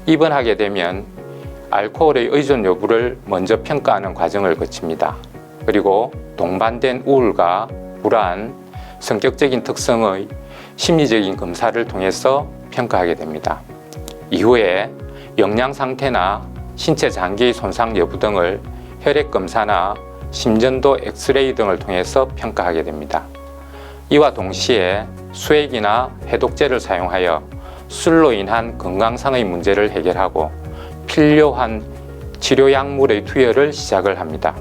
입원하게 되면 알코올의 의존 여부를 먼저 평가하는 과정을 거칩니다. 그리고 동반된 우울과 불안, 성격적인 특성의 심리적인 검사를 통해서 평가하게 됩니다. 이후에 영양 상태나 신체 장기의 손상 여부 등을 혈액 검사나 심전도 엑스레이 등을 통해서 평가하게 됩니다. 이와 동시에 수액이나 해독제를 사용하여 술로 인한 건강상의 문제를 해결하고 필요한 치료 약물의 투여를 시작을 합니다.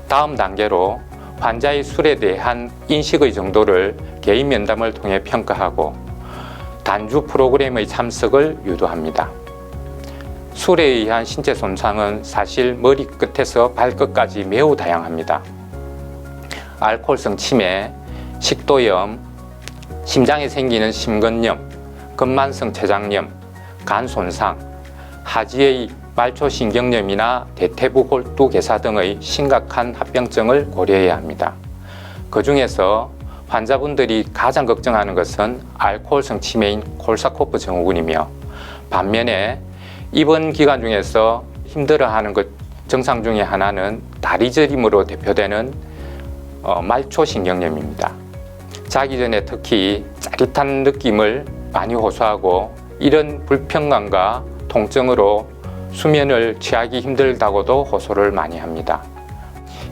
다음 단계로 환자의 술에 대한 인식의 정도를 개인 면담을 통해 평가하고 단주 프로그램의 참석을 유도합니다. 술에 의한 신체 손상은 사실 머리끝에서 발끝까지 매우 다양합니다. 알코올성 치매, 식도염, 심장에 생기는 심근염, 근만성 췌장염, 간 손상, 하지의 말초신경염이나 대퇴부골두개사 등의 심각한 합병증을 고려해야 합니다. 그 중에서 환자분들이 가장 걱정하는 것은 알코올성 치매인 콜사코프 증후군이며, 반면에 입원 기간 중에서 힘들어하는 것 증상 중에 하나는 다리 저림으로 대표되는 말초신경염입니다. 자기 전에 특히 짜릿한 느낌을 많이 호소하고 이런 불편감과 통증으로 수면을 취하기 힘들다고도 호소를 많이 합니다.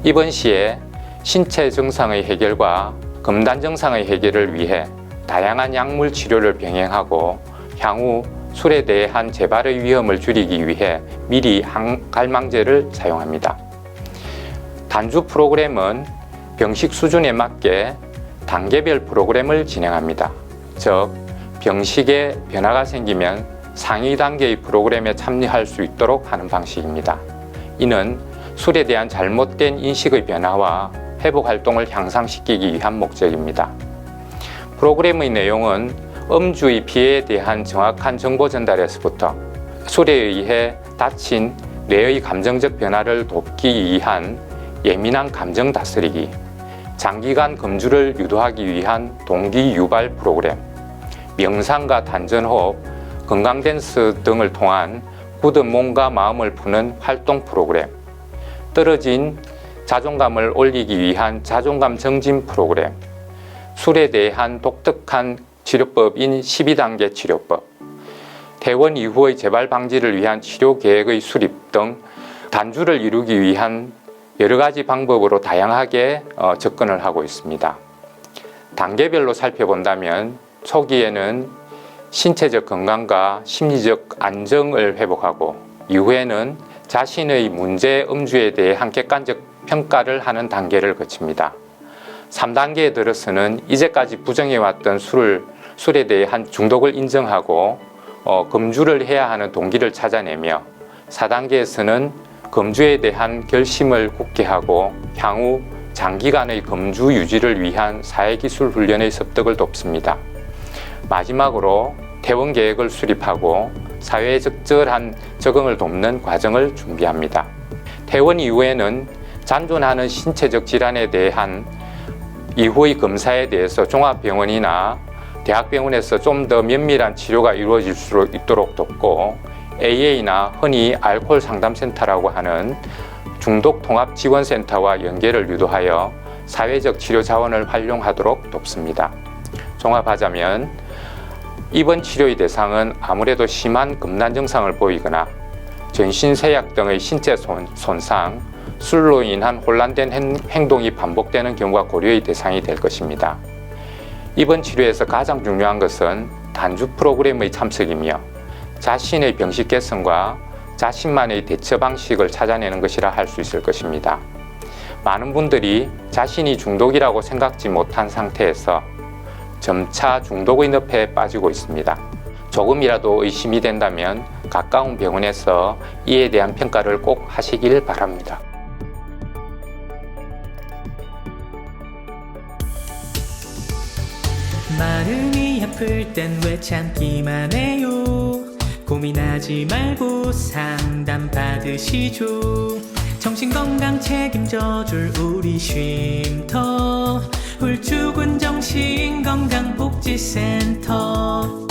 입원 시에 신체 증상의 해결과 검단 증상의 해결을 위해 다양한 약물 치료를 병행하고 향후 술에 대한 재발의 위험을 줄이기 위해 미리 항갈망제를 사용합니다. 단주 프로그램은 병식 수준에 맞게 단계별 프로그램을 진행합니다. 즉, 병식에 변화가 생기면 상위 단계의 프로그램에 참여할 수 있도록 하는 방식입니다. 이는 술에 대한 잘못된 인식의 변화와 회복 활동을 향상시키기 위한 목적입니다. 프로그램의 내용은 음주의 피해에 대한 정확한 정보 전달에서부터 술에 의해 다친 뇌의 감정적 변화를 돕기 위한 예민한 감정 다스리기, 장기간 금주를 유도하기 위한 동기 유발 프로그램, 명상과 단전호흡, 건강 댄스 등을 통한 굳은 몸과 마음을 푸는 활동 프로그램, 떨어진 자존감을 올리기 위한 자존감 정진 프로그램, 술에 대한 독특한 치료법인 12단계 치료법, 퇴원 이후의 재발 방지를 위한 치료 계획의 수립 등 단주를 이루기 위한 여러 가지 방법으로 다양하게 접근을 하고 있습니다. 단계별로 살펴본다면 초기에는 신체적 건강과 심리적 안정을 회복하고, 이후에는 자신의 문제 음주에 대해 한 객관적 평가를 하는 단계를 거칩니다. 3단계에 들어서는 이제까지 부정해왔던 술에 대한 중독을 인정하고 금주를 해야 하는 동기를 찾아내며, 4단계에서는 금주에 대한 결심을 굳게 하고 향후 장기간의 금주 유지를 위한 사회기술 훈련의 습득을 돕습니다. 마지막으로 퇴원 계획을 수립하고 사회에 적절한 적응을 돕는 과정을 준비합니다. 퇴원 이후에는 잔존하는 신체적 질환에 대한 이후의 검사에 대해서 종합병원이나 대학병원에서 좀 더 면밀한 치료가 이루어질 수 있도록 돕고, AA나 흔히 알코올 상담센터라고 하는 중독통합지원센터와 연계를 유도하여 사회적 치료 자원을 활용하도록 돕습니다. 종합하자면 입원 치료의 대상은 아무래도 심한 금단 증상을 보이거나 전신세약 등의 신체 손상, 술로 인한 혼란된 행동이 반복되는 경우가 고려의 대상이 될 것입니다. 입원 치료에서 가장 중요한 것은 단주 프로그램의 참석이며 자신의 병식 개선과 자신만의 대처 방식을 찾아내는 것이라 할 수 있을 것입니다. 많은 분들이 자신이 중독이라고 생각지 못한 상태에서 점차 중독의 늪에 빠지고 있습니다. 조금이라도 의심이 된다면 가까운 병원에서 이에 대한 평가를 꼭 하시길 바랍니다. 마음이 아플 땐 왜 참기만 해요. 고민하지 말고 상담 받으시죠. 정신건강 책임져줄 우리 쉼터 홀쭉은 정신건강복지센터.